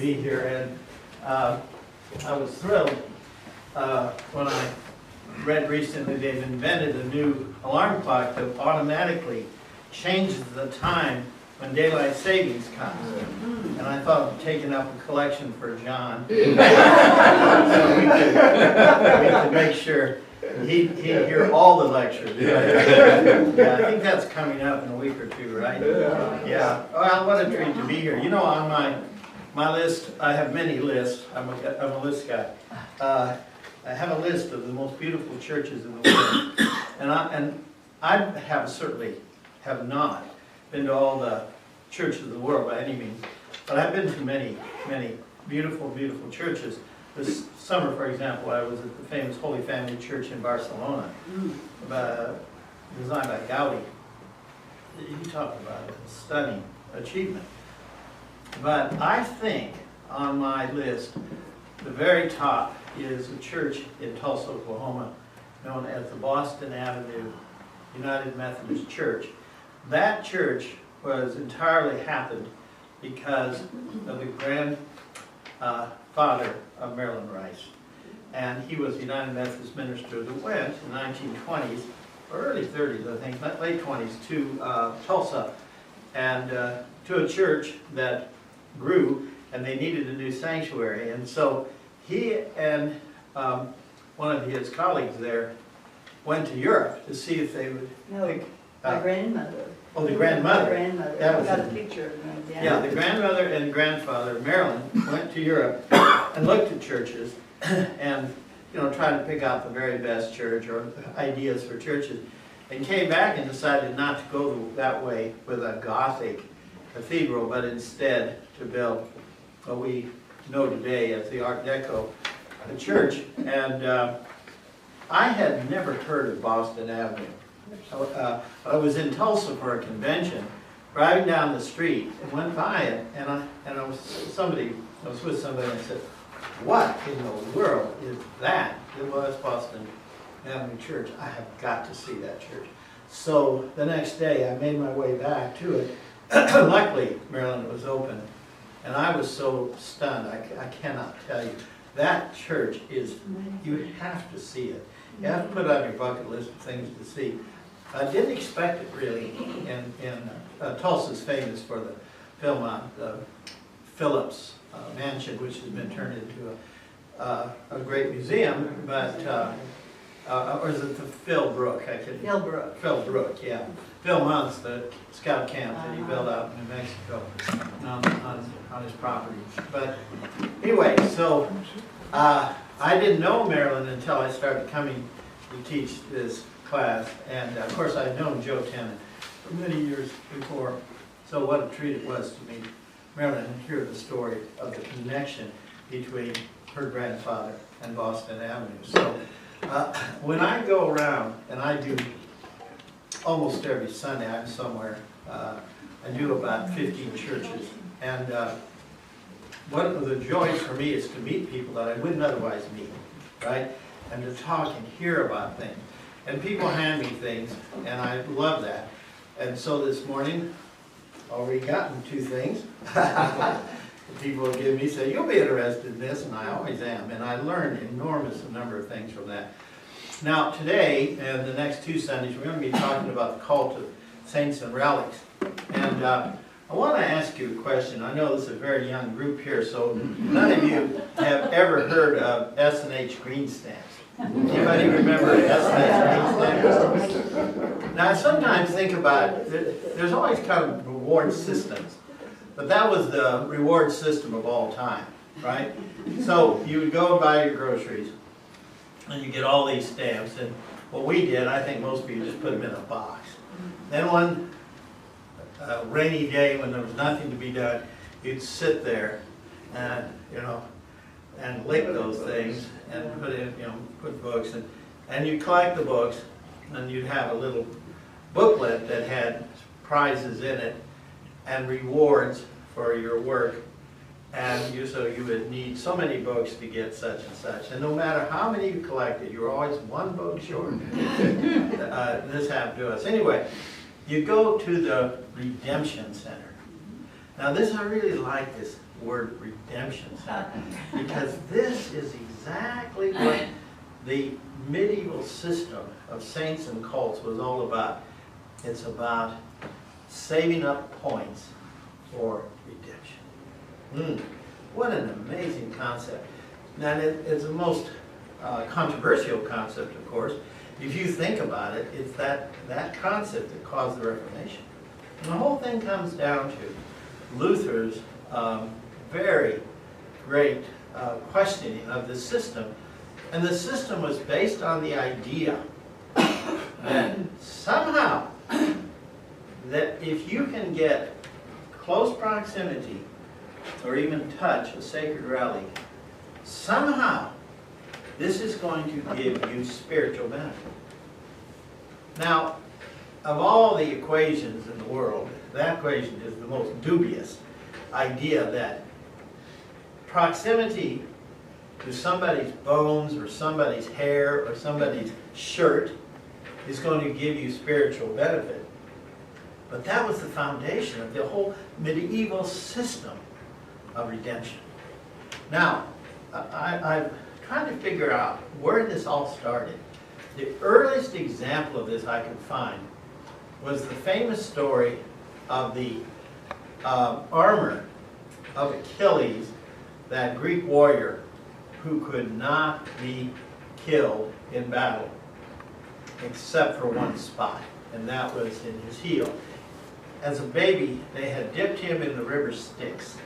be here, and I was thrilled when I read recently they've invented a new alarm clock that automatically changes the time when daylight savings comes. And I thought of taking up a collection for John. So we could make sure he'd hear all the lectures. Right? Yeah, I think that's coming up in a week or two, right? Yeah. Well, what a treat to be here. You know, on my list, I have many lists. I'm a list guy. I have a list of the most beautiful churches in the world, and I have certainly have not been to all the churches of the world by any means, but I've been to many, many beautiful, beautiful churches. This summer, for example, I was at the famous Holy Family Church in Barcelona, designed by Gaudi. You talk about a stunning achievement. But I think on my list, the very top is a church in Tulsa, Oklahoma, known as the Boston Avenue United Methodist Church. That church was entirely happened because of the grandfather of Marilyn Rice. And he was a United Methodist minister that went in the 1920s, or early 30s, I think, late 20s, to Tulsa, and to a church that grew, and they needed a new sanctuary. And so he and one of his colleagues there went to Europe to see if they would pick... My grandmother. Oh, the grandmother. My grandmother. That was I got a it. picture of them. Yeah, the grandmother and grandfather, Marilyn, went to Europe and looked at churches and, you know, tried to pick out the very best church or ideas for churches, and came back and decided not to go that way with a Gothic cathedral, but instead to build what we know today as the Art Deco church. And I had never heard of Boston Avenue. I was in Tulsa for a convention, driving down the street, and went by it, and I was with somebody, and I said, "What in the world is that?" It was Boston Avenue Church. I have got to see that church. So the next day, I made my way back to it. Luckily, Maryland was open, and I was so stunned. I cannot tell you. That church is, you have to see it. You have to put it on your bucket list of things to see. I didn't expect it really. Tulsa's famous for the Philmont Phillips mansion, which has been turned into a great museum. But or is it the Philbrook? Philbrook. Philbrook, yeah. Philmont's the scout camp that he built out in New Mexico on his property. But anyway, so I didn't know Maryland until I started coming to teach this class, and of course I'd known Joe Tennant for many years before, so what a treat it was to meet Marilyn and hear the story of the connection between her grandfather and Boston Avenue. So when I go around, and I do almost every Sunday, I'm somewhere, I do about 15 churches, and one of the joys for me is to meet people that I wouldn't otherwise meet, right? And to talk and hear about things. And people hand me things, and I love that. And so this morning, already gotten 2 things. People will give me, say, "You'll be interested in this," and I always am. And I learned an enormous number of things from that. Now today, and the next 2 Sundays, we're going to be talking about the cult of saints and relics. And I want to ask you a question. I know this is a very young group here, so none of you have ever heard of S&H green stamps. Anybody remember S&H green stamps? Now I sometimes think about, there's always kind of reward systems, but that was the reward system of all time, right? So you would go and buy your groceries, and you get all these stamps, and what we did, I think most people just put them in a box. Then one rainy day when there was nothing to be done, you'd sit there and, you know, and lick those things and put in, you know, put books, and you'd collect the books, and you'd have a little booklet that had prizes in it and rewards for your work. And so you would need so many books to get such and such. And no matter how many you collected, you were always one book short. This happened to us. Anyway, you go to the Redemption Center. Now this, I really like this word redemption center, because this is exactly what the medieval system of saints and cults was all about. It's about saving up points for redemption. What an amazing concept. Now, it's the most controversial concept, of course. If you think about it, it's that concept that caused the Reformation. And the whole thing comes down to Luther's very great questioning of the system. And the system was based on the idea that somehow, that if you can get close proximity or even touch a sacred relic, somehow this is going to give you spiritual benefit. Now, of all the equations in the world, that equation is the most dubious idea, that proximity to somebody's bones or somebody's hair or somebody's shirt is going to give you spiritual benefit. But that was the foundation of the whole medieval system of redemption. Now, I've tried to figure out where this all started. The earliest example of this I could find was the famous story of the armor of Achilles, that Greek warrior who could not be killed in battle except for one spot, and that was in his heel. As a baby, they had dipped him in the river Styx.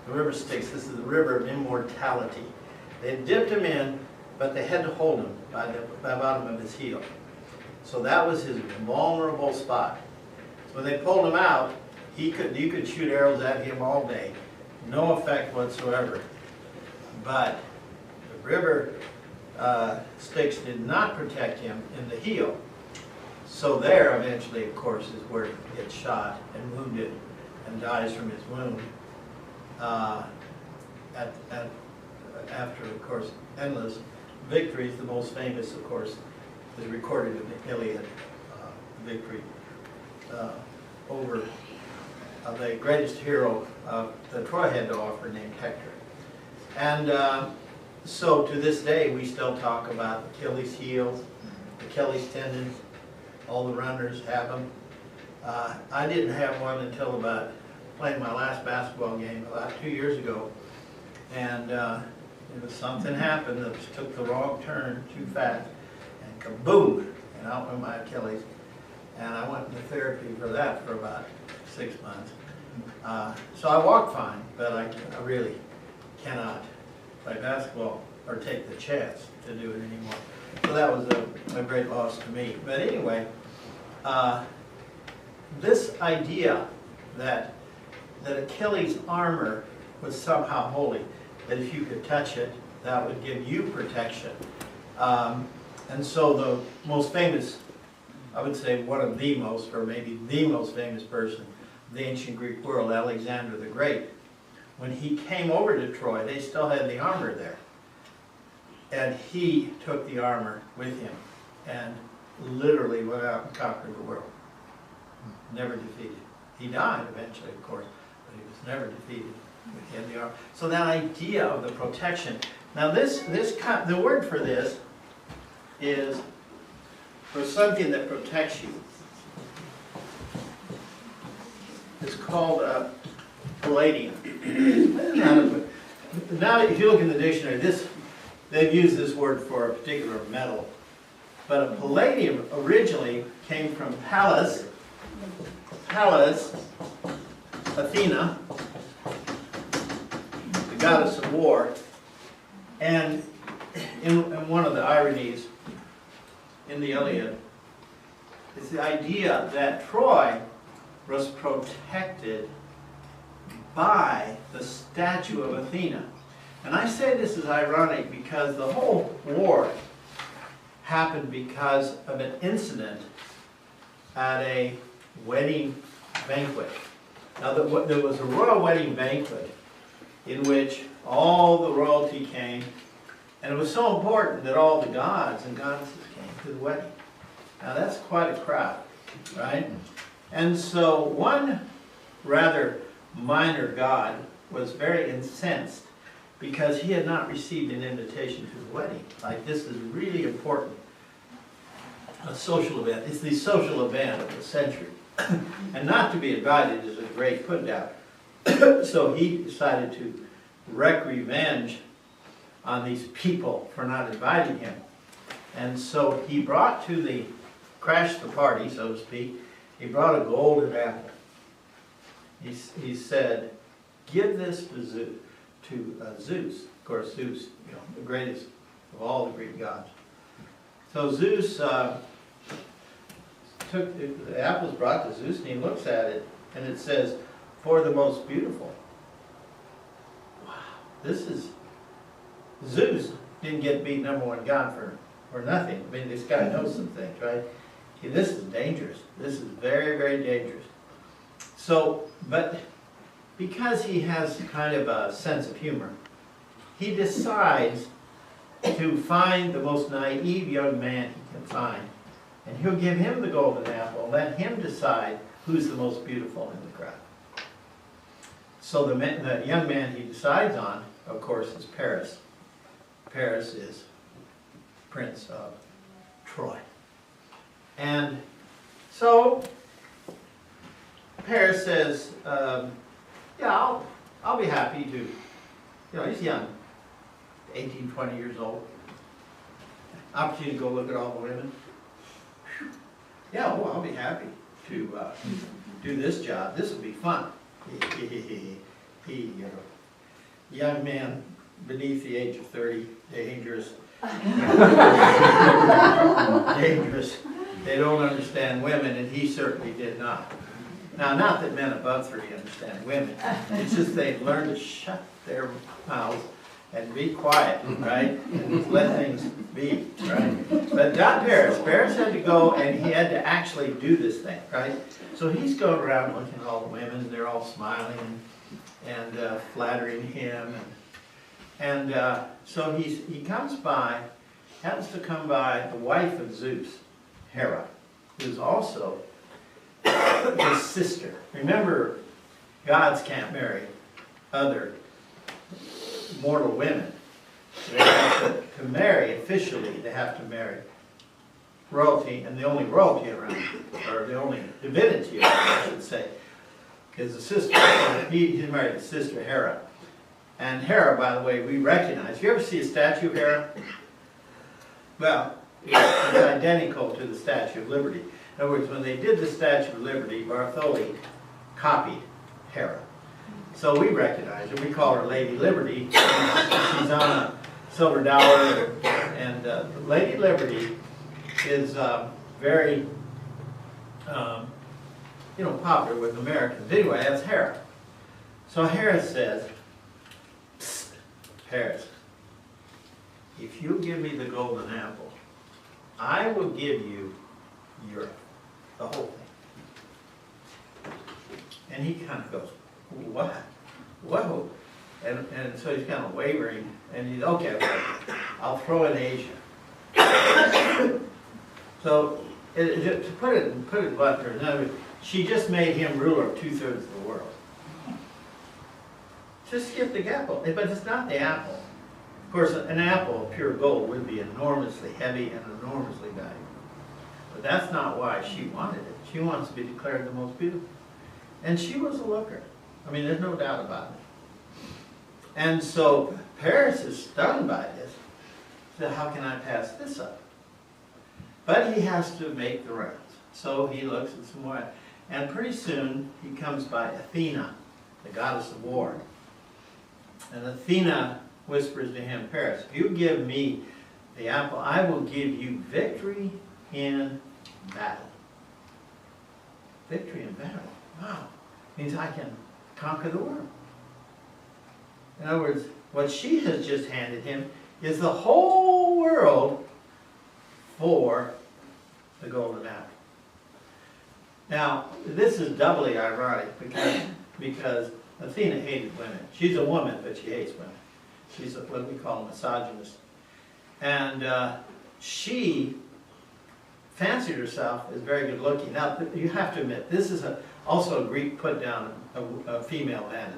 The river Styx, this is the river of immortality. They had dipped him in, but they had to hold him by the bottom of his heel. So that was his vulnerable spot. So when they pulled him out, you could shoot arrows at him all day. No effect whatsoever. But the river Styx did not protect him in the heel. So there, eventually, of course, is where he gets shot and wounded and dies from his wound. After, of course, endless victories, the most famous, of course, is recorded in the Iliad, victory over the greatest hero that Troy had to offer, named Hector. And so to this day, we still talk about Achilles' heels, Achilles' tendons. All the runners have them. I didn't have one until about playing my last basketball game about 2 years ago. And something happened that took the wrong turn too fast, and kaboom, and out went my Achilles. And I went into therapy for that for about 6 months. So I walk fine, but I really cannot play basketball or take the chance to do it anymore. So that was a great loss to me. But anyway, this idea that Achilles' armor was somehow holy, that if you could touch it, that would give you protection. And so the most famous, I would say one of the most, or maybe the most famous person in the ancient Greek world, Alexander the Great, when he came over to Troy, they still had the armor there. And he took the armor with him and literally went out and conquered the world. Never defeated. He died eventually, of course, but he was never defeated. He had the armor. So that idea of the protection. Now the word for this is for something that protects you. It's called palladium. Now, if you look in the dictionary, they've used this word for a particular metal. But a palladium originally came from Pallas, Athena, the goddess of war. And in one of the ironies in the Iliad is the idea that Troy was protected by the statue of Athena. And I say this is ironic because the whole war happened because of an incident at a wedding banquet. Now there was a royal wedding banquet in which all the royalty came, and it was so important that all the gods and goddesses came to the wedding. Now that's quite a crowd, right? And so one rather minor god was very incensed because he had not received an invitation to the wedding. Like, this is really important. A social event. It's the social event of the century. And not to be invited is a great put down. So he decided to wreak revenge on these people for not inviting him. And so he brought to the, crashed the party, so to speak, he brought a golden apple. He said, give this to Zeus. Of course, Zeus, you know, the greatest of all the Greek gods. So Zeus took, the apple's brought to Zeus, and he looks at it, and it says, for the most beautiful. Wow, this is, Zeus didn't get beat #1 god for nothing. I mean, this guy knows some things, right? This is dangerous. This is very, very dangerous. So, but because he has kind of a sense of humor, he decides to find the most naive young man he can find, and he'll give him the golden apple, let him decide who's the most beautiful in the crowd. So the young man he decides on, of course, is Paris. Paris is Prince of Troy. And so Paris says, yeah, I'll be happy to, you know, he's young, 18, 20 years old. Opportunity to go look at all the women. Whew. Yeah, well, I'll be happy to do this job. This will be fun. He, you know, young man beneath the age of 30, dangerous. Dangerous. They don't understand women, and he certainly did not. Now, not that men above 30 understand women. It's just they've learned to shut their mouths and be quiet, right? And let things be, right? But not Paris. Paris had to go, and he had to actually do this thing, right? So he's going around looking at all the women, and they're all smiling and flattering him. And so he comes by, happens to come by the wife of Zeus, Hera, who's also his sister. Remember, gods can't marry other mortal women. They have to marry, officially, they have to marry royalty, and the only royalty around, or the only divinity around, I should say, is the sister. He married the sister, Hera. And Hera, by the way, we recognize. If you ever see a statue of Hera, well, it's identical to the Statue of Liberty. In other words, when they did the Statue of Liberty, Bartholdi copied Hera. So we recognize her. We call her Lady Liberty. She's on a silver dollar, and Lady Liberty is very, you know, popular with Americans. Anyway, that's Hera. So Hera says, "Psst, Paris, if you give me the golden apple, I will give you Europe, the whole thing." And he kind of goes, what? Whoa. And so he's kind of wavering, and he's, okay, I'll throw in Asia. So, to put it bluntly, in other words, she just made him ruler of 2/3 of the world. Just skip the apple, but it's not the apple. Of course, an apple of pure gold would be enormously heavy and enormously valuable. But that's not why she wanted it. She wants to be declared the most beautiful. And she was a looker. I mean, there's no doubt about it. And so Paris is stunned by this. So how can I pass this up? But he has to make the rounds. So he looks at some more. And pretty soon he comes by Athena, the goddess of war. And Athena whispers to him, Paris, if you give me the apple, I will give you victory in battle. Victory in battle. Wow. Means I can conquer the world. In other words, what she has just handed him is the whole world for the golden apple. Now, this is doubly ironic because Athena hated women. She's a woman, but she hates women. She's what we call a misogynist. And she fancied herself as very good looking. Now, you have to admit, this is also a Greek put down of female vanity.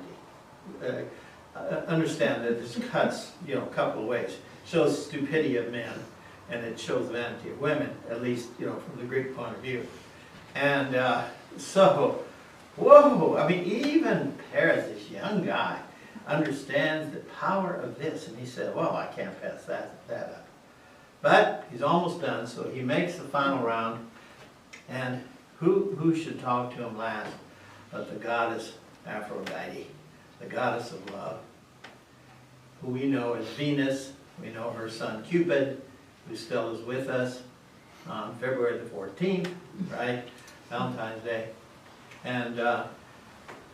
understand that this cuts, a couple of ways. Shows stupidity of men, and it shows vanity of women, at least, from the Greek point of view. And so, whoa, I mean, even Paris, this young guy, understands the power of this, and he said, well, I can't pass that up. But he's almost done, so he makes the final round, and who should talk to him last but the goddess Aphrodite, the goddess of love, who we know as Venus. We know her son Cupid, who still is with us on February the 14th, right? Valentine's Day. And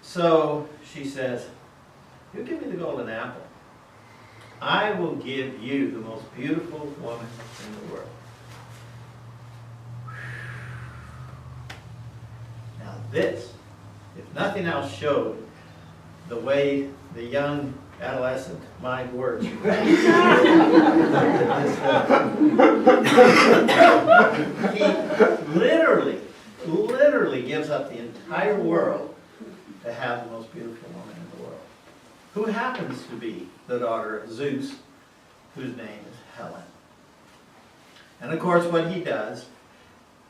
so she says, you give me the golden apple. I will give you the most beautiful woman in the world. Now this, if nothing else, showed the way the young adolescent mind works. He literally gives up the entire world to have the most beautiful woman in the world, who happens to be the daughter of Zeus, whose name is Helen. And of course what he does,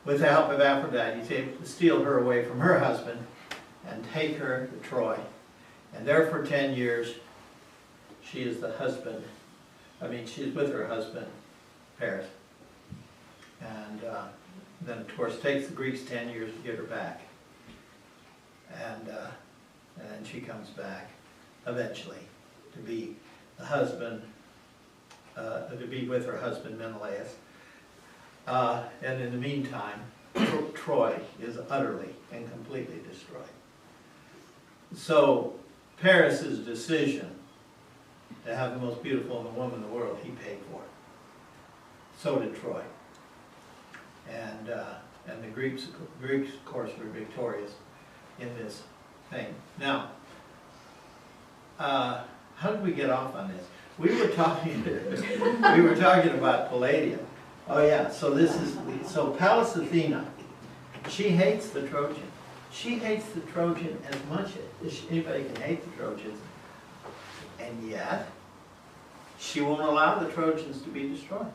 with the help of Aphrodite, he's able to steal her away from her husband and take her to Troy. And there for 10 years, she is the husband, she's with her husband, Paris. And then, of course, it takes the Greeks 10 years to get her back. And then she comes back, eventually, to be the husband, to be with her husband, Menelaus. And in the meantime, Troy is utterly and completely destroyed. So, Paris's decision to have the most beautiful woman in the world, he paid for it. So did Troy. And the Greeks, of course, were victorious in this thing. Now, how did we get off on this? We were talking about Palladium. Oh yeah, so Pallas Athena, she hates the Trojan. She hates the Trojan as much as anybody can hate the Trojans. And yet, she won't allow the Trojans to be destroyed.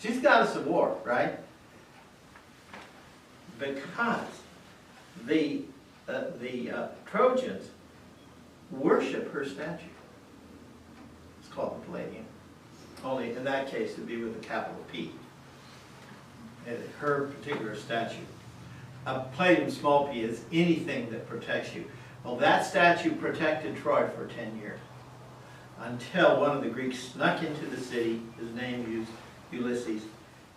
She's the goddess of war, right? Because the Trojans worship her statue. It's called the Palladium. Only in that case, it would be with a capital P. Her particular statue. A Palladium small p is anything that protects you. Well, that statue protected Troy for 10 years. Until one of the Greeks snuck into the city, his name is Ulysses,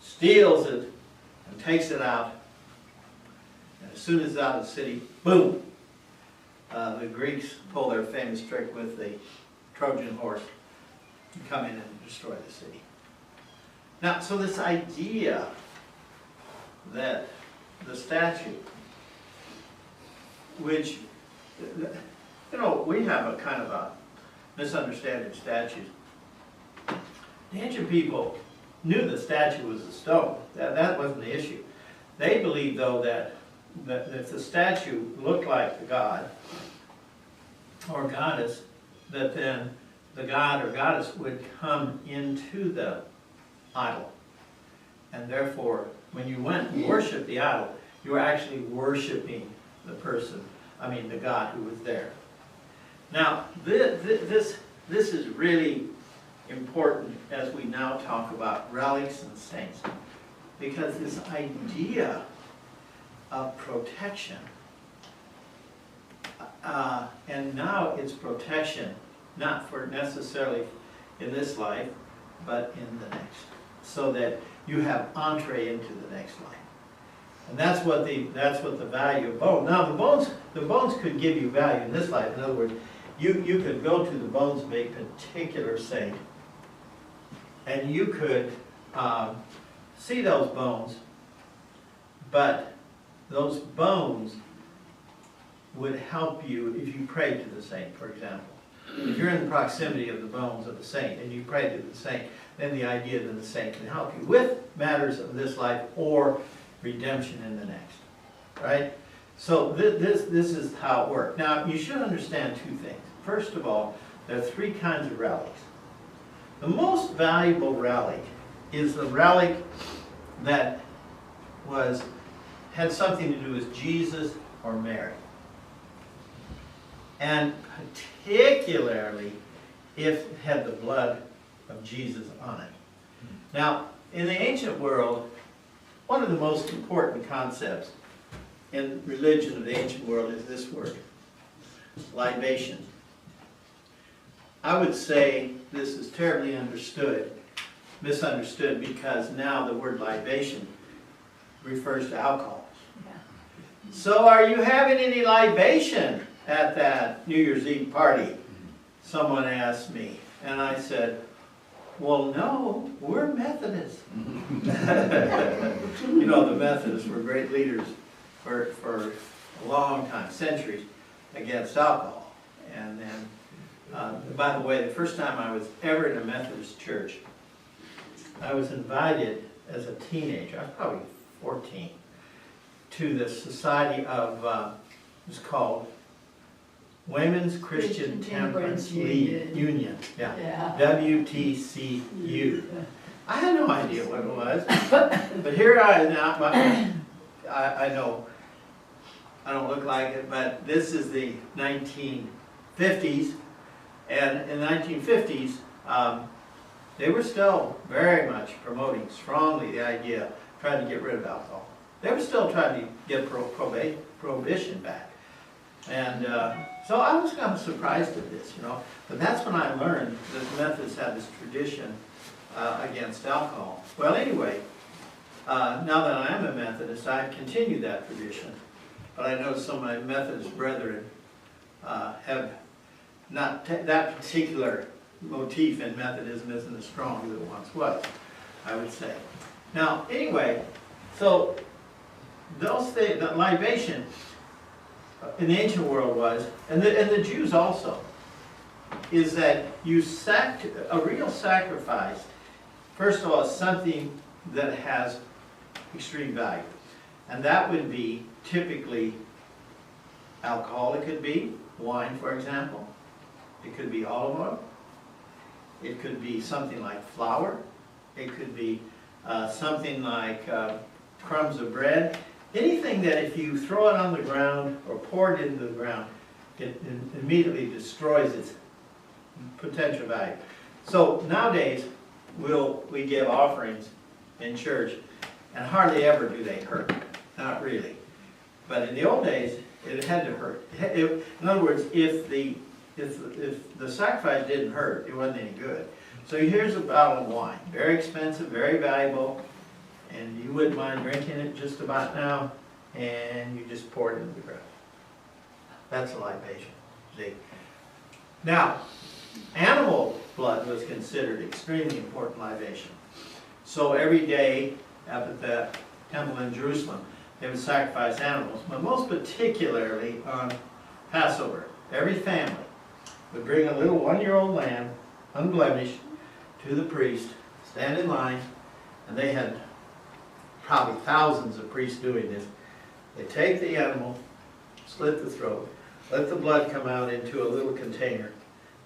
steals it and takes it out. And as soon as it's out of the city, boom! The Greeks pull their famous trick with the Trojan horse and come in and destroy the city. Now, so this idea that the statue, which, we have a kind of a misunderstanding of statues. The ancient people knew the statue was a stone. That wasn't the issue. They believed, though, that if the statue looked like the god or goddess, that then the god or goddess would come into the idol. And therefore, when you went and worshiped the idol, you were actually worshiping the person, the god who was there. Now, this is really important as we now talk about relics and saints, because this idea of protection, and now it's protection not for necessarily in this life, but in the next, so that you have entree into the next life. And that's what the value of bone. Now the bones could give you value in this life. In other words, you could go to the bones of a particular saint, and you could see those bones, but those bones would help you if you prayed to the saint, for example. If you're in the proximity of the bones of the saint and you pray to the saint, then the idea that the saint can help you with matters of this life or redemption in the next, right? So this is how it worked. Now, you should understand two things. first of all, there are three kinds of relics. The most valuable relic is the relic that had something to do with Jesus or Mary. And particularly if it had the blood of Jesus on it. Now, in the ancient world, one of the most important concepts in religion of the ancient world is this word, libation. I would say this is terribly misunderstood, because now the word libation refers to alcohol. So are you having any libation at that New Year's Eve party? Someone asked me, and I said, well, no, we're Methodists. You know, the Methodists were great leaders for a long time, centuries, against alcohol. And then, by the way, the first time I was ever in a Methodist church, I was invited as a teenager, I was probably 14, to the Society of, it was called Women's Christian Temperance Union. Yeah. WTCU. I had no idea what it was, but here I now. I know I don't look like it, but this is the 1950s, and in the 1950s, they were still very much promoting strongly the idea, trying to get rid of alcohol. They were still trying to get prohibition back. And so I was kind of surprised at this, you know. But that's when I learned that the Methodists had this tradition against alcohol. Well, anyway, now that I am a Methodist, I've continued that tradition. But I know some of my Methodist brethren have not, that particular motif in Methodism isn't as strong as it once was, I would say. Now, anyway, so those things, the libation in the ancient world was, and the Jews also, is that you a real sacrifice, first of all, is something that has extreme value. And that would be typically alcohol. It could be wine, for example. It could be olive oil. It could be something like flour. It could be something like crumbs of bread. Anything that if you throw it on the ground or pour it into the ground, it immediately destroys its potential value. So nowadays, we give offerings in church, and hardly ever do they hurt. Not really. But in the old days, it had to hurt. In other words, if the sacrifice didn't hurt, it wasn't any good. So here's a bottle of wine, very expensive, very valuable, and you wouldn't mind drinking it just about now, and you just pour it into the ground. That's a libation. See? Now, animal blood was considered extremely important libation. So every day at the temple in Jerusalem, they would sacrifice animals, but most particularly on Passover. Every family would bring a little one-year-old lamb, unblemished, to the priest, stand in line, and they had probably thousands of priests doing this. They take the animal, slit the throat, let the blood come out into a little container.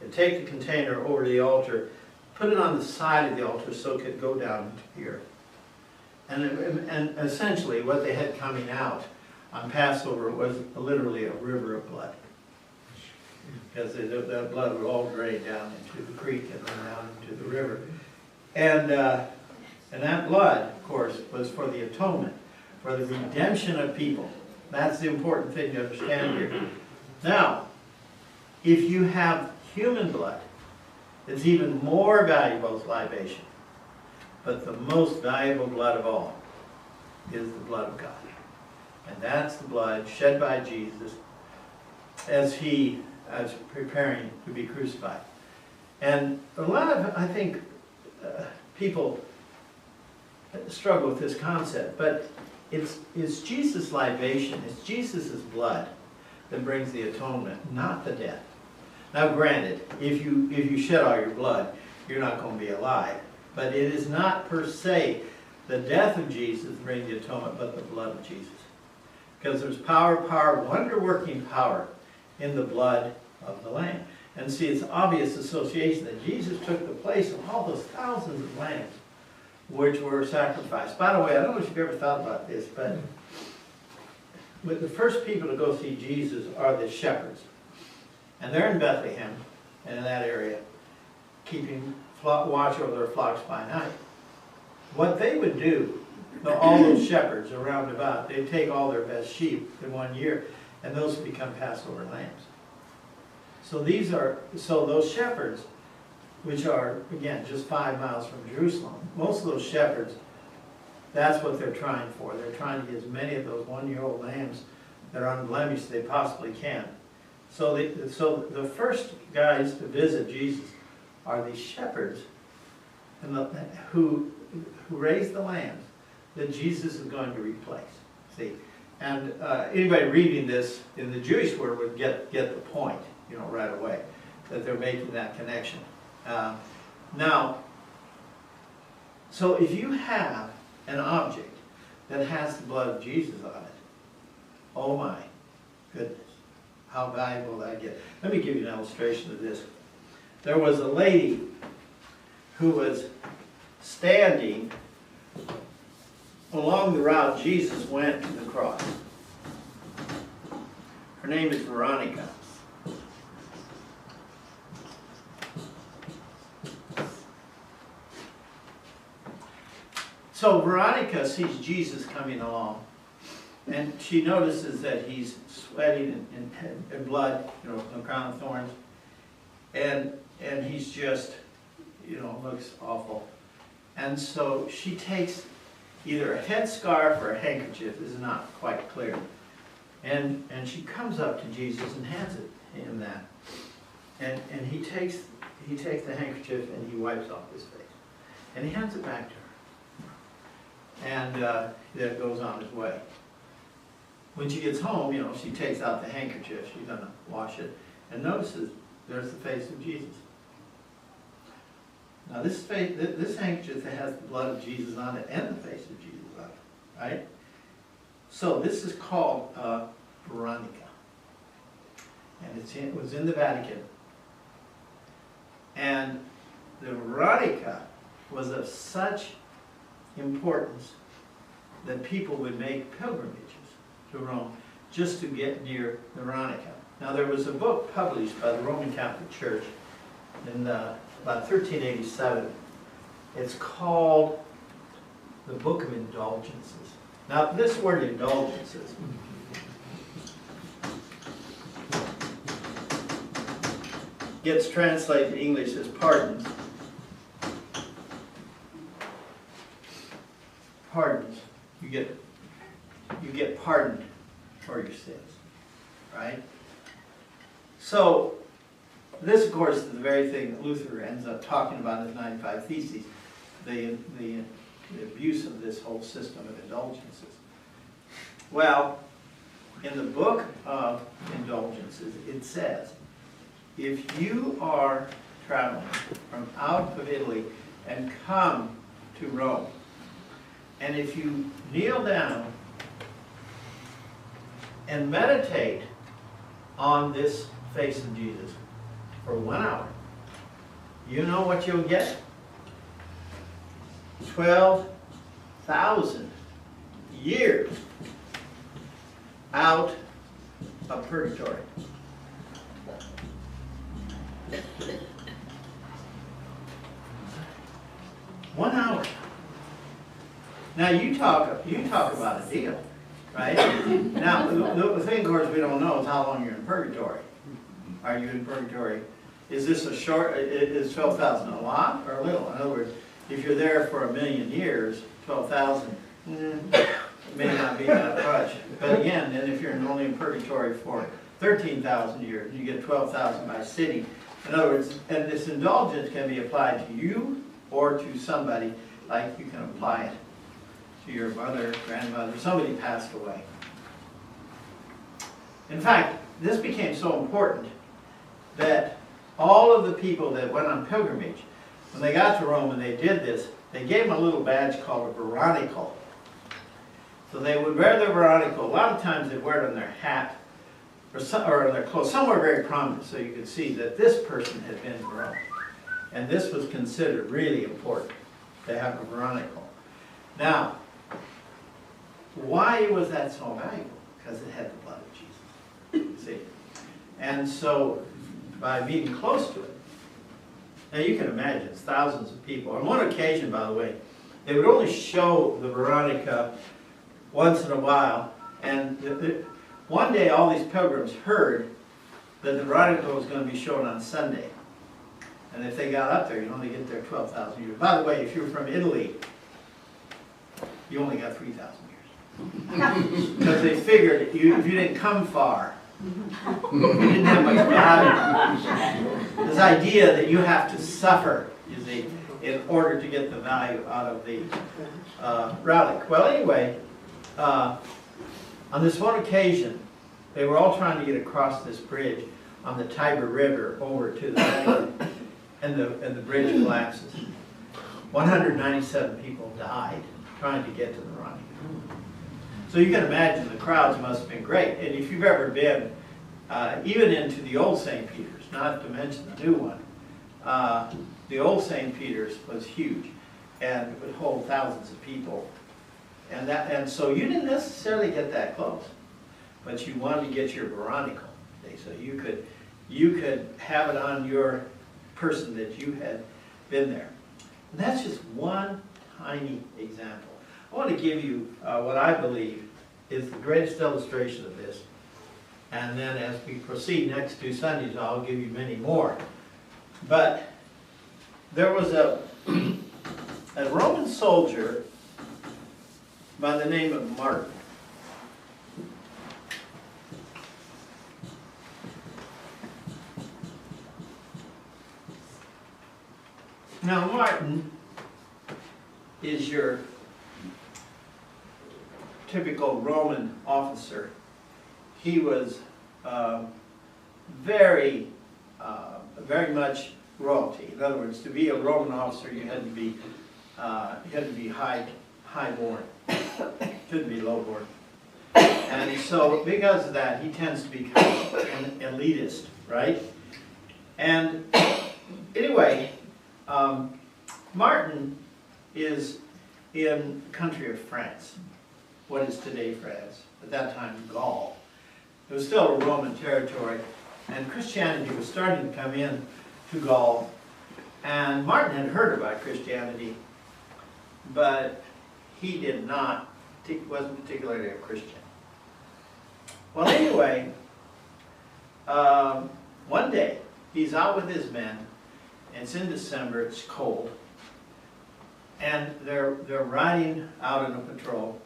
They take the container over to the altar, put it on the side of the altar so it could go down here. And essentially what they had coming out on Passover was literally a river of blood. Because that blood would all drain down into the creek and then down into the river. And that blood, of course, was for the atonement, for the redemption of people. That's the important thing to understand here. Now, if you have human blood, it's even more valuable as libation. But the most valuable blood of all is the blood of God. And that's the blood shed by Jesus as he was preparing to be crucified. And a lot of, I think, people struggle with this concept, but it's Jesus' libation, it's Jesus' blood that brings the atonement, not the death. Now granted, if you shed all your blood, you're not going to be alive. But it is not per se the death of Jesus brings the atonement, but the blood of Jesus. Because there's power, wonder-working power in the blood of the Lamb. And see, it's obvious association that Jesus took the place of all those thousands of lambs which were sacrificed. By the way, I don't know if you've ever thought about this, but with the first people to go see Jesus are the shepherds. And they're in Bethlehem and in that area, keeping watch over their flocks by night. What they would do, all those shepherds around about, they'd take all their best sheep in 1 year, and those would become Passover lambs. So those shepherds, which are, again, just 5 miles from Jerusalem, most of those shepherds, that's what they're trying for. They're trying to get as many of those 1-year-old lambs that are unblemished as they possibly can. So the first guys to visit Jesus are these shepherds who raise the lambs that Jesus is going to replace. See, and anybody reading this in the Jewish word would get the point, right away, that they're making that connection. Now, so if you have an object that has the blood of Jesus on it, oh my goodness, how valuable that gets. Let me give you an illustration of this. There was a lady who was standing along the route Jesus went to the cross. Her name is Veronica. So Veronica sees Jesus coming along, and she notices that he's sweating and blood, from the crown of thorns, and he's just, looks awful. And so she takes either a headscarf or a handkerchief, this is not quite clear, and she comes up to Jesus and hands him that, and he takes the handkerchief and he wipes off his face, and he hands it back to her. And then goes on his way. When she gets home, she takes out the handkerchief. She's going to wash it, and notices there's the face of Jesus. Now this handkerchief that has the blood of Jesus on it and the face of Jesus on it, right? So this is called Veronica, and it was in the Vatican. And the Veronica was of such importance that people would make pilgrimages to Rome just to get near the Veronica. Now there was a book published by the Roman Catholic Church in about 1387. It's called the Book of Indulgences. Now this word indulgences gets translated in English as pardons. Pardons. You get pardoned for your sins, right? So this, of course, is the very thing that Luther ends up talking about in his 95 Theses, the abuse of this whole system of indulgences. Well, in the Book of Indulgences, it says, if you are traveling from out of Italy and come to Rome, and if you kneel down and meditate on this face of Jesus for 1 hour, you know what you'll get? 12,000 years out of purgatory. One hour. Now you talk about a deal, right? Now the thing, of course, we don't know is how long you're in purgatory. Are you in purgatory? Is this a short? Is 12,000 a lot or a little? In other words, if you're there for 1,000,000 years, 12,000 may not be that much. But again, then if you're only in purgatory for 13,000 years, you get 12,000 by city. In other words, and this indulgence can be applied to you or to somebody, like you can apply it to your mother, grandmother, somebody passed away. In fact, this became so important that all of the people that went on pilgrimage, when they got to Rome and they did this, they gave them a little badge called a veronicle. So they would wear their veronicle. A lot of times they'd wear it on their hat or they're close, somewhere very prominent, so you could see that this person had been to Rome. And this was considered really important to have a veronicle. Now, why was that so valuable? Because it had the blood of Jesus, see? And so, by being close to it, now you can imagine, it's thousands of people. On one occasion, by the way, they would only show the Veronica once in a while, and one day all these pilgrims heard that the Veronica was going to be shown on Sunday. And if they got up there, you only get there 12,000 years. By the way, if you were from Italy, you only got 3,000 years. Because they figured if you didn't come far, you didn't have much value. This idea that you have to suffer, you see, in order to get the value out of the relic. Well, anyway, on this one occasion, they were all trying to get across this bridge on the Tiber River over to the Vatican, and the bridge collapses. 197 people died trying to get to the Veronica. So you can imagine the crowds must have been great. And if you've ever been, even into the old St. Peter's, not to mention the new one, the old St. Peter's was huge and would hold thousands of people. And so you didn't necessarily get that close, but you wanted to get your veronicle, so you could have it on your person that you had been there. And that's just one tiny example. I want to give you what I believe is the greatest illustration of this. And then as we proceed next 2 Sundays, I'll give you many more. But there was a Roman soldier by the name of Martin. Now Martin is your typical Roman officer. He was very much royalty. In other words, to be a Roman officer, you had to be high-born. Couldn't be low-born. And so, because of that, he tends to become an elitist, right? And anyway, Martin is in the country of France, what is today France, at that time Gaul. It was still a Roman territory, and Christianity was starting to come in to Gaul. And Martin had heard about Christianity, but he wasn't particularly a Christian. Well, anyway, one day he's out with his men, and it's in December, it's cold, and they're riding out on a patrol.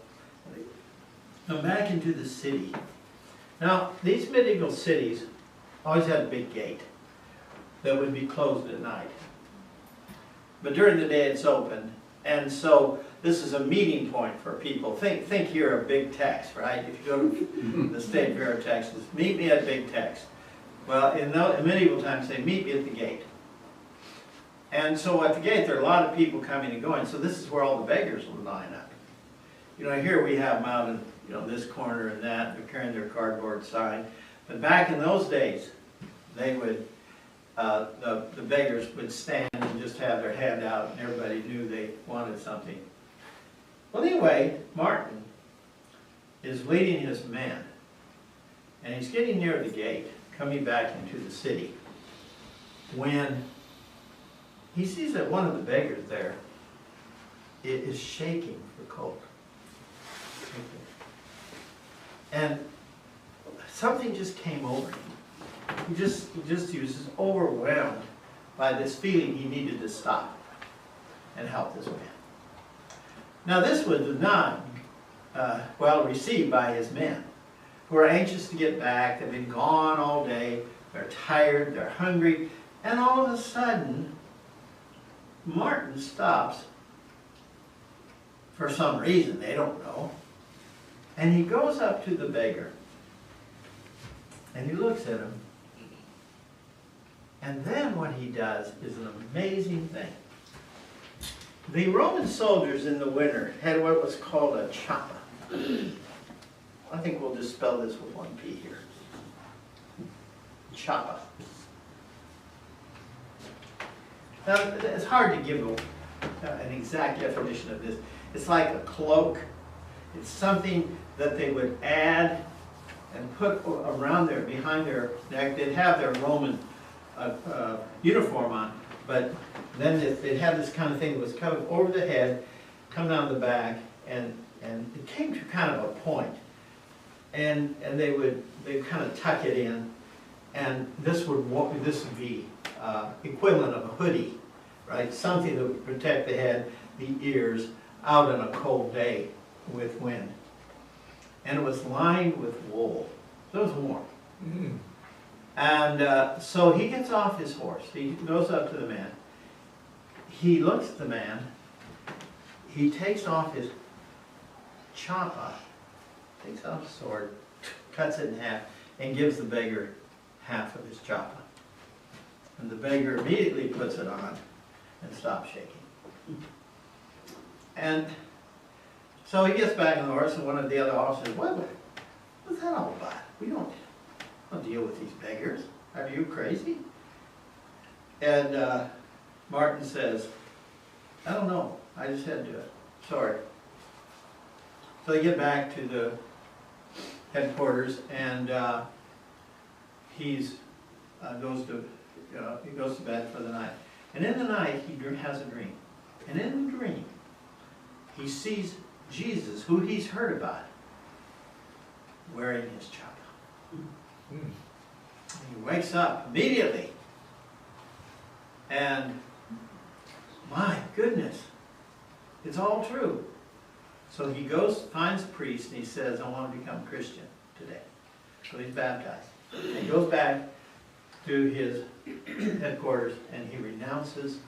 They come back into the city. Now, these medieval cities always had a big gate that would be closed at night. But during the day it's open, and so this is a meeting point for people. Think here of Big Tex, right? If you go to the State Fair of Texas, meet me at Big Tex. Well, in medieval times, they meet me at the gate. And so at the gate, there are a lot of people coming and going, so this is where all the beggars will line up. You know, here we have them out in, this corner and that, they're carrying their cardboard sign. But back in those days, they would, the beggars would stand and just have their hand out, and everybody knew they wanted something. Well, anyway, Martin is leading his men, and he's getting near the gate, coming back into the city, when he sees that one of the beggars there is shaking for cold. And something just came over him. He was just overwhelmed by this feeling he needed to stop and help this man. Now this was not well received by his men, who are anxious to get back. They've been gone all day, they're tired, they're hungry, and all of a sudden, Martin stops for some reason, they don't know, and he goes up to the beggar, and he looks at him, and then what he does is an amazing thing. The Roman soldiers in the winter had what was called a choppa. I think we'll just spell this with one P here. chapa. Now, it's hard to give an exact definition of this. It's like a cloak. It's something that they would add and put around their, behind their neck. They'd have their Roman uniform on, but then they'd have this kind of thing that was covered over the head, come down the back, and it came to kind of a point. And they would kind of tuck it in, and this would be equivalent of a hoodie, right? Something that would protect the head, the ears, out on a cold day with wind. And it was lined with wool, so it was warm. Mm-hmm. And so he gets off his horse. He goes up to the man. He looks at the man. He takes off his chapa, takes off his sword, cuts it in half, and gives the beggar half of his chapa. And the beggar immediately puts it on and stops shaking. And so he gets back on the horse, and one of the other officers says, what's that all about? We don't deal with these beggars. Are you crazy? And Martin says, I don't know. I just had to do it. Sorry. So they get back to the headquarters, and he goes to bed for the night. And in the night, he has a dream. And in the dream, he sees Jesus, who he's heard about, wearing his chapa. He wakes up immediately, and my goodness, it's all true. So he goes, finds a priest, and he says, I want to become Christian today. So he's baptized. And he goes back to his headquarters, and he renounces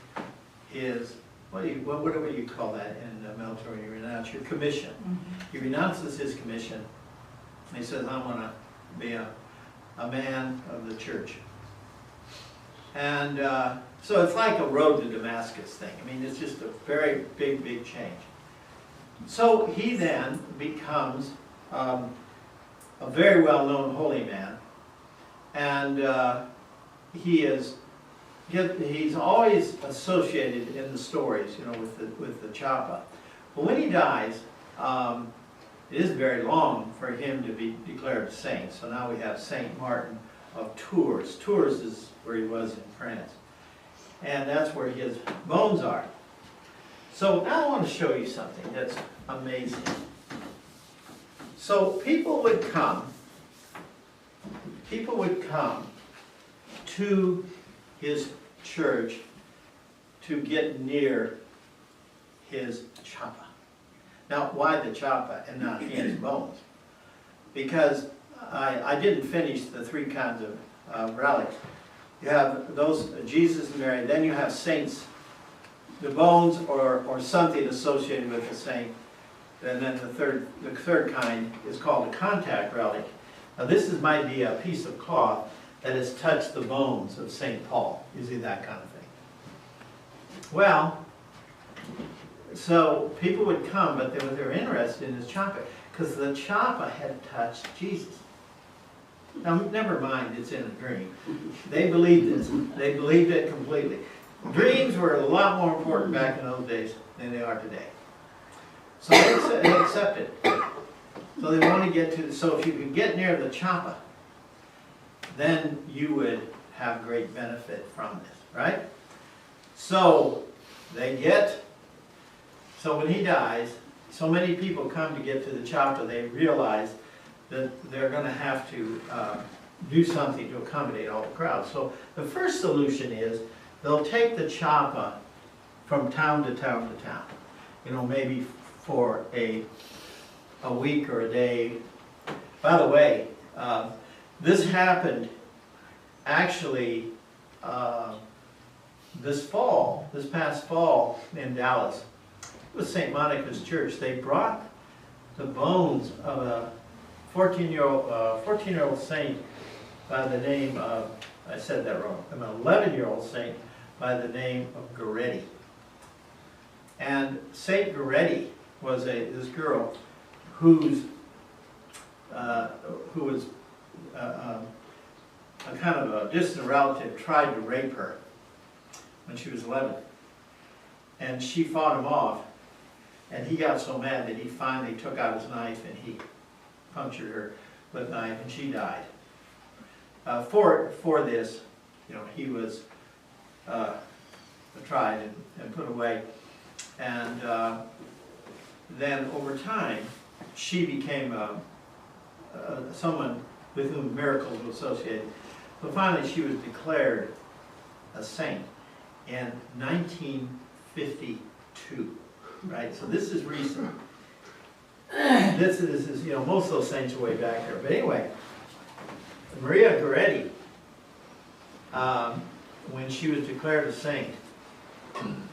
his, what do you call that in the military? You renounce your commission. He renounces his commission, and he says, I want to be a man of the church. And so it's like a road to Damascus thing. I mean, it's just a very big, big change. So he then becomes a very well-known holy man, and he's always associated in the stories, with the chapa. But when he dies, it isn't very long for him to be declared a saint. So now we have Saint Martin of Tours. Tours is where he was in France, and that's where his bones are. So now I want to show you something that's amazing. So people would come to his church to get near his chapa. Now, why the chapa and not his bones? Because I didn't finish the three kinds of relics. You have those, Jesus and Mary, then you have saints, the bones or something associated with the saint. And then the third kind is called a contact relic. Now this might be a piece of cloth that has touched the bones of St. Paul, usually that kind of thing. Well, so people would come, but they were interested in his chapa, because the chapa had touched Jesus. Now, never mind, it's in a dream. They believed this. They believed it completely. Dreams were a lot more important back in those days than they are today. So they accepted. So they want to get to, so if you could get near the chapa, then you would have great benefit from this, right? So so when he dies, so many people come to get to the chapa, they realize that they're going to have to do something to accommodate all the crowds. So the first solution is they'll take the chapa from town to town to town, maybe for a week or a day. By the way, this happened actually this past fall in Dallas. It was St. Monica's Church. They brought the bones of a 14-year-old saint by the name of, I said that wrong, an 11-year-old saint by the name of Goretti. And Saint Goretti was this girl who was a kind of a distant relative tried to rape her when she was 11. And she fought him off, and he got so mad that he finally took out his knife and he punctured her with a knife, and she died. For this, he was tried and put away. And then over time, she became someone with whom miracles were associated. So finally, she was declared a saint in 1952, right? So this is recent. This is most of those saints are way back there. But anyway, Maria Goretti, when she was declared a saint,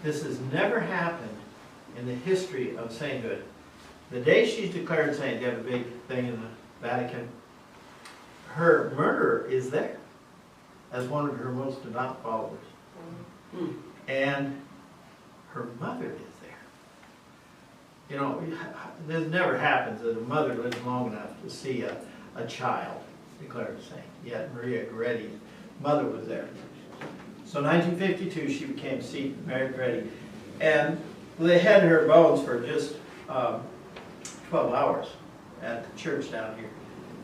this has never happened in the history of sainthood. The day she's declared saint, they have a big thing in the Vatican. Her murderer is there as one of her most devout followers. And her mother is there. This never happens that a mother lives long enough to see a child declared a saint. Yet Maria Goretti's mother was there. So 1952, she became Saint Maria Goretti. And they had her bones for just 12 hours at the church down here.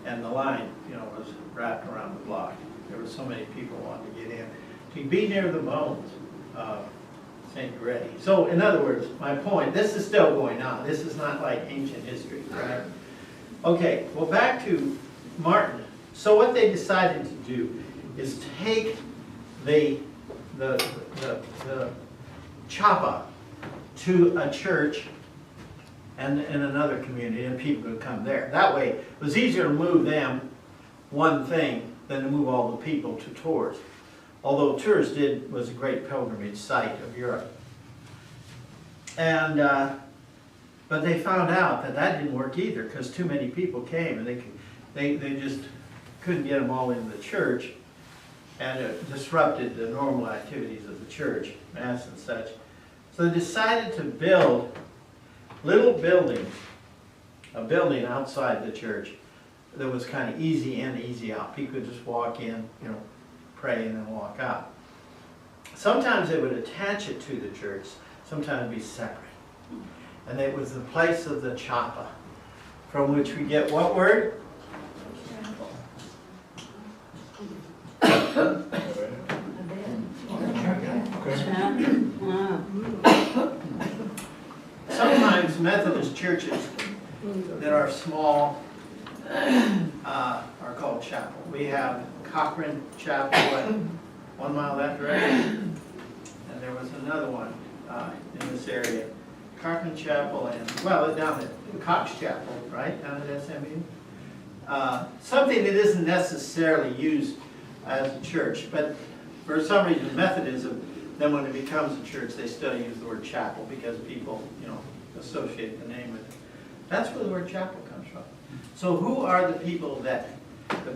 And the line, was wrapped around the block. There were so many people wanting to get in. To be near the bones of St. Goretti. So, in other words, my point, this is still going on. This is not like ancient history, right? Okay, well, back to Martin. So what they decided to do is take the chapa to a church and in another community, and people could come there. That way, it was easier to move them one thing than to move all the people to Tours. Although Tours was a great pilgrimage site of Europe. And but they found out that didn't work either, because too many people came, and they just couldn't get them all into the church, and it disrupted the normal activities of the church, mass and such. So they decided to build little buildings, a building outside the church that was kind of easy in, easy out. People could just walk in, pray, and then walk out. Sometimes they would attach it to the church, sometimes it'd be separate. And it was the place of the chapa, from which we get what word? Sometimes Methodist churches that are small are called chapel. We have Cochrane Chapel, 1 mile that direction, and there was another one in this area. Cochrane Chapel and, down at Cox Chapel, right, down at SMU. Something that isn't necessarily used as a church, but for some reason Methodism, then when it becomes a church, they still use the word chapel because people, associate the name with it. That's where the word chapel comes from. So who are the people the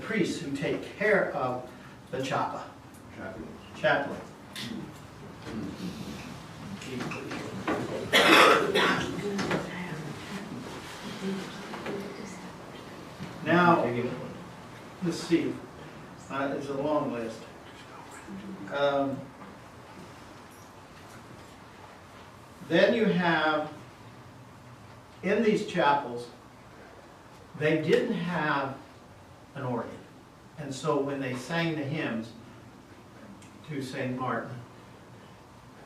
priests who take care of the chapa? Chaplain. Now, let's see. It's a long list. Then you have, in these chapels, they didn't have an organ. And so when they sang the hymns to St. Martin,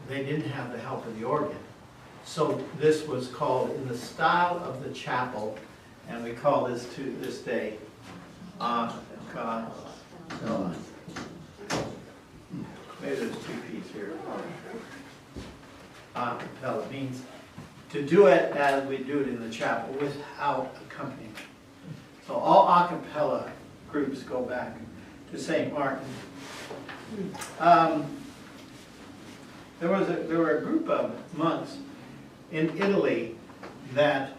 they didn't have the help of the organ. So this was called, in the style of the chapel, and we call this to this day, cappella. Maybe there's two pieces here. Cappella means to do it as we do it in the chapel without accompaniment. So all a cappella groups go back to St. Martin. There were a group of monks in Italy that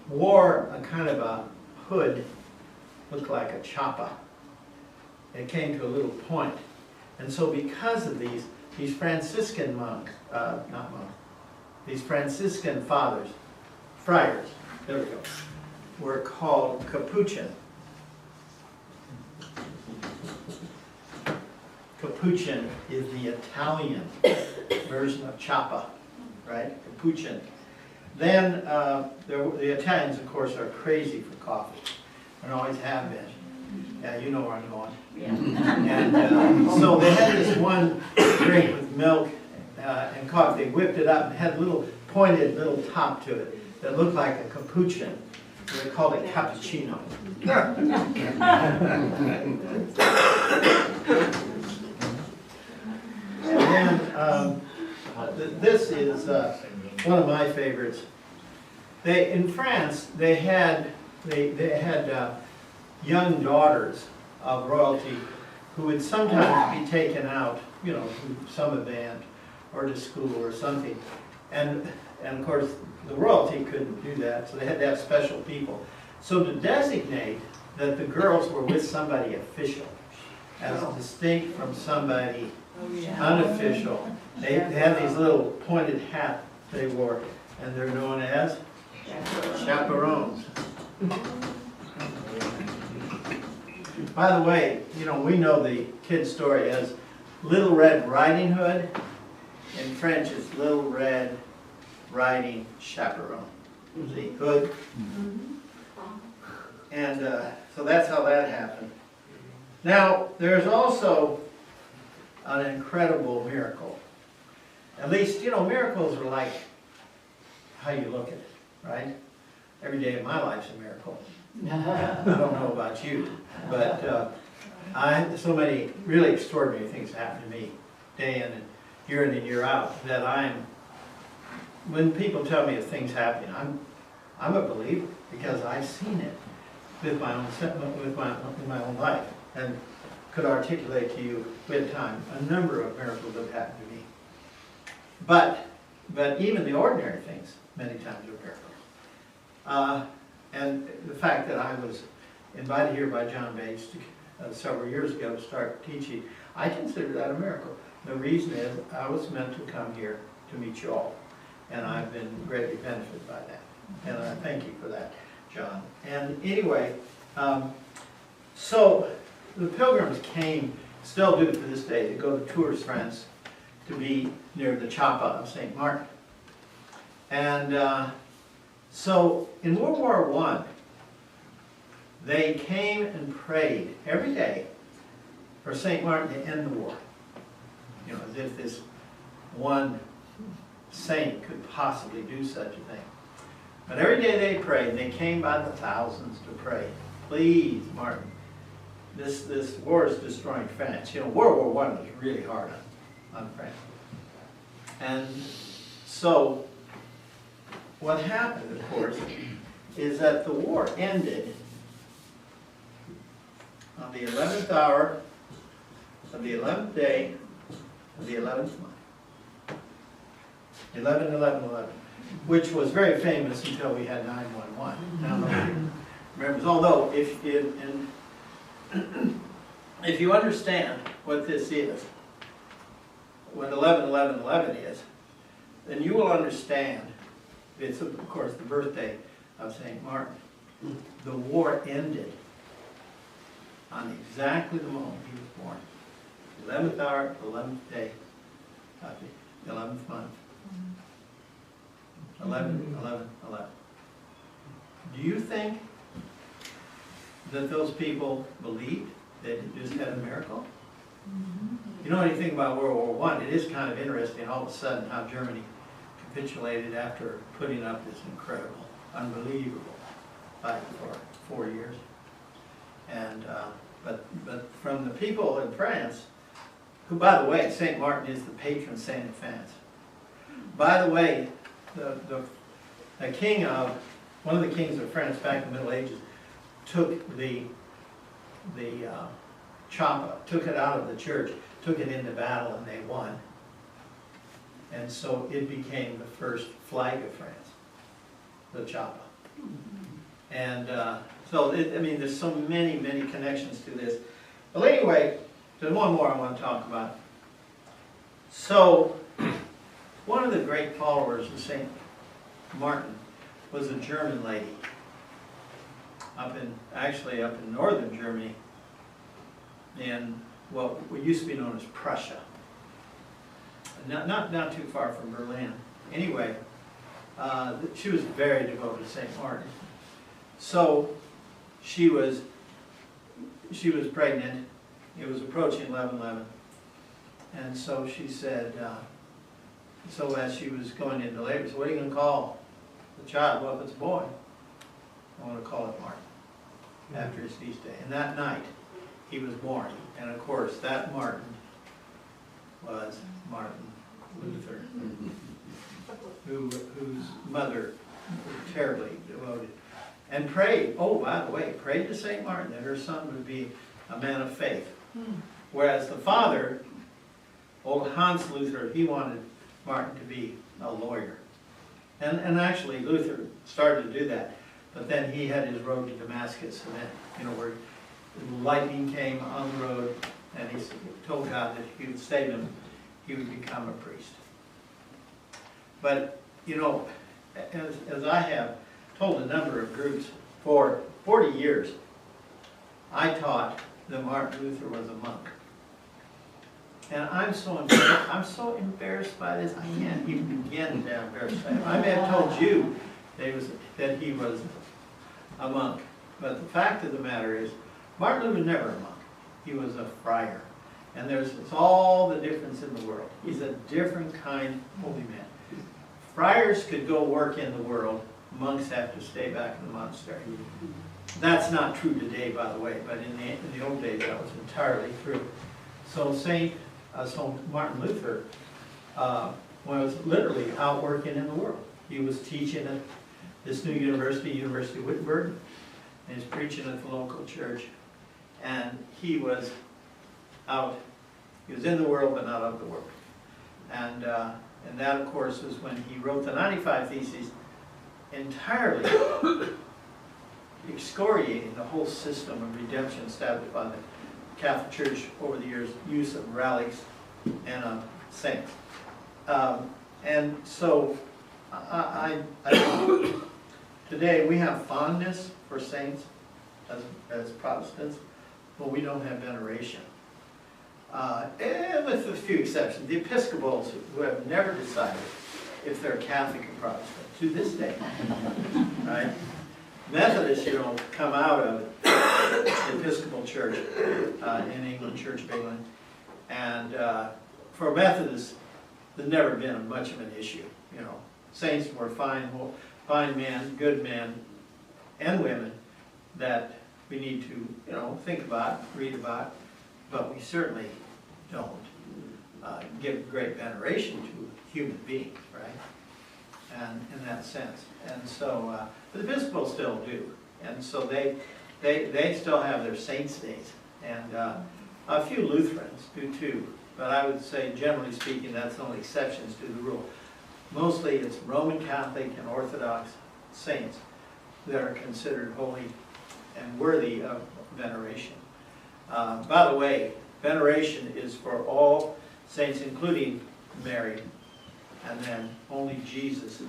wore a kind of a hood, looked like a chapa. It came to a little point. And so because of these Franciscan monks, these Franciscan fathers, friars, there we go, were called Capuchin. Capuchin is the Italian version of Chapa, right? Capuchin. Then the Italians, of course, are crazy for coffee, and always have been. Yeah, you know where I'm going. Yeah. And so they had this one drink with milk and coffee. They whipped it up and had a little pointed little top to it that looked like a capuchin. They called it cappuccino. And then this is one of my favorites. In France, they had young daughters of royalty who would sometimes be taken out, you know, to some event or to school or something. And of course, the royalty couldn't do that, so they had to have special people. So to designate that the girls were with somebody official, as distinct from somebody unofficial, they had these little pointed hats they wore, and they're known as chaperones. By the way, you know, we know the kid story as Little Red Riding Hood. In French, it's Little Red Riding Chaperon. See, hood. And so that's how that happened. Now, there's also an incredible miracle. At least, you know, miracles are like how you look at it, right? Every day of my life's a miracle. I don't know about you, but so many really extraordinary things happen to me day in and year out that when people tell me of things happening, I'm a believer because I've seen it with my own life and could articulate to you with time a number of miracles that have happened to me. But even the ordinary things many times are miracles. And the fact that I was invited here by John Bates several years ago to start teaching, I consider that a miracle. The reason is I was meant to come here to meet you all, and I've been greatly benefited by that. And I thank you for that, John. And anyway, so the pilgrims came, still do to this day, to go to Tours, France, to be near the Chapa of St. Martin. And so in World War I, they came and prayed every day for St. Martin to end the war. You know, as if this one saint could possibly do such a thing. But every day they prayed, they came by the thousands to pray. Please, Martin, this war is destroying France. You know, World War I was really hard on France. And so what happened, of course, is that the war ended on the 11th hour of the 11th day of the 11th month. 11/11/11, which was very famous until we had 9/11. Now nobody remembers. Although, if you understand what this is, what 11/11/11 is, then you will understand. It's, of course, the birthday of St. Martin. The war ended on exactly the moment he was born. 11th hour, 11th day of the 11th month. 11/11/11. Do you think that those people believed that it just had a miracle? You know anything about World War I, it is kind of interesting all of a sudden how Germany capitulated after putting up this incredible, unbelievable fight for 4 years. And but from the people in France, who, by the way, St. Martin is the patron saint of France. By the way, one of the kings of France back in the Middle Ages took the Chapa, took it out of the church, took it into battle, and they won. And so it became the first flag of France, the Chapa. And I mean, there's so many connections to this. But anyway, there's one more I want to talk about. So, one of the great followers of St. Martin was a German lady actually up in northern Germany in what used to be known as Prussia. Not too far from Berlin. Anyway, she was very devoted to St. Martin. So she was pregnant. It was approaching 11/11. And so she said, so as she was going into labor, so what are you going to call the child? Well, if it's a boy, I want to call it Martin, after his feast day. And that night, he was born. And of course, that Martin was Martin Luther, whose mother was terribly devoted. And prayed, oh, by the way, prayed to St. Martin that her son would be a man of faith. Whereas the father, old Hans Luther, he wanted Martin to be a lawyer. And actually Luther started to do that. But then he had his road to Damascus, and then, you know, where lightning came on the road, and he told God that if he would save him, he would become a priest. But, you know, as I have told a number of groups, for 40 years, I taught that Martin Luther was a monk. And I'm so embarrassed by this, I can't even begin to embarrass him. I may have told you that he was a monk. But the fact of the matter is, Martin Luther was never a monk. He was a friar. And it's all the difference in the world. He's a different kind of holy man. Friars could go work in the world. Monks have to stay back in the monastery. That's not true today, by the way, but in the old days that was entirely true. So Martin Luther was literally out working in the world. He was teaching at this new university, University of Wittenberg, and he was preaching at the local church. And he was in the world, but not of the world. And that, of course, is when he wrote the 95 Theses, entirely excoriating the whole system of redemption established by the Catholic Church over the years, use of relics and of saints. And so, today we have fondness for saints as Protestants, but we don't have veneration. And with a few exceptions, the Episcopals who have never decided if they're Catholic or Protestant, to this day, right? Methodists, you know, come out of the Episcopal Church in England, Church of England, and for Methodists, there's never been much of an issue. You know, saints were fine men, good men, and women that we need to, you know, think about, read about, but we certainly don't give great veneration to human beings, right? And in that sense, and so the Episcopals still do, and so they still have their saints' days, and a few Lutherans do too. But I would say, generally speaking, that's only exceptions to the rule. Mostly, it's Roman Catholic and Orthodox saints that are considered holy and worthy of veneration. By the way, veneration is for all saints, including Mary, and then only Jesus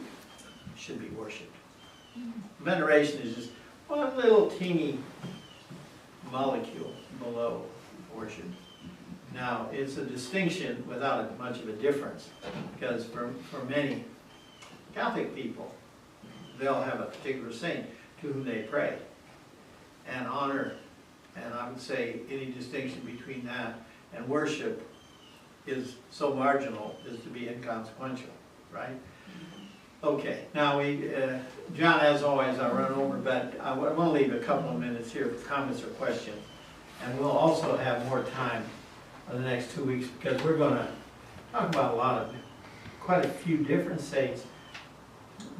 should be worshipped. Veneration is just one little teeny molecule below worship. Now, it's a distinction without much of a difference, because for many Catholic people, they'll have a particular saint to whom they pray and honor. And I would say any distinction between that and worship is so marginal as to be inconsequential, right? Okay, now John, as always, I run over, but I want to leave a couple of minutes here for comments or questions. And we'll also have more time in the next 2 weeks, because we're going to talk about quite a few different saints,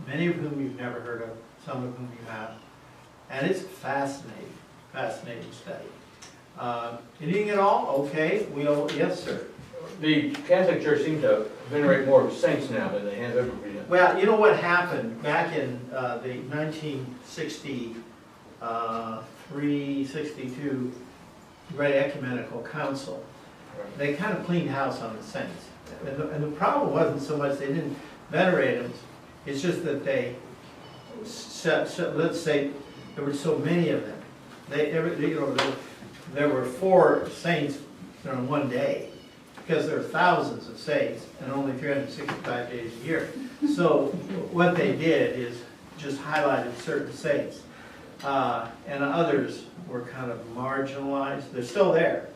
many of whom you've never heard of, some of whom you have. And it's fascinating study. Anything at all? Okay, yes, sir. The Catholic Church seems to venerate more saints now than they have ever been. Well, you know what happened back in the 1963, 62 Great Ecumenical Council. They kind of cleaned house on the saints. And the problem wasn't so much they didn't venerate them, it's just that they, let's say, there were so many of them. There were 4 saints they're on one day, because there are thousands of saints and only 365 days a year. So what they did is just highlighted certain saints, and others were kind of marginalized. They're still there,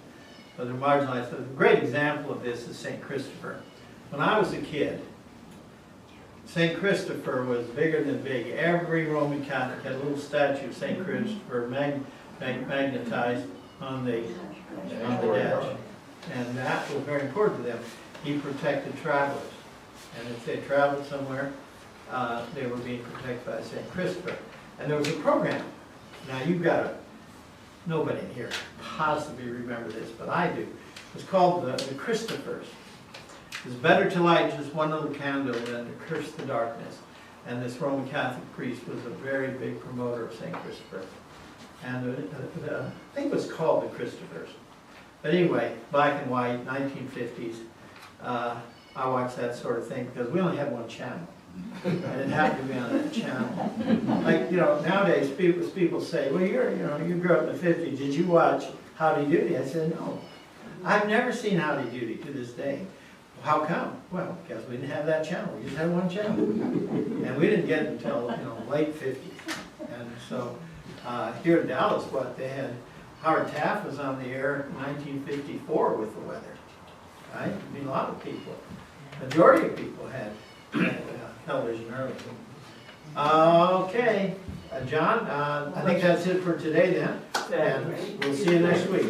but they're marginalized. A great example of this is St. Christopher. When I was a kid, St. Christopher was bigger than big. Every Roman Catholic had a little statue of St. Christopher magnetized on the dash. And that was very important to them. He protected travelers. And if they traveled somewhere, they were being protected by St. Christopher. And there was a program. Now you've got to, nobody in here possibly remember this, but I do. It was called the Christophers. It's better to light just one little candle than to curse the darkness. And this Roman Catholic priest was a very big promoter of St. Christopher. And I think it was called the Christophers. But anyway, black and white, 1950s. I watched that sort of thing because we only had one channel. And it happened to be on that channel. Like, nowadays people say, well, you grew up in the 50s. Did you watch Howdy Doody? I said, no. I've never seen Howdy Doody to this day. How come? Well, because we didn't have that channel. We just had one channel. And we didn't get it until, late 50s. And so here in Dallas, they had Howard Taft was on the air in 1954 with the weather. Right? I mean, a lot of people, majority of people had television early. Okay, John, I think that's it for today then. And we'll see you next week.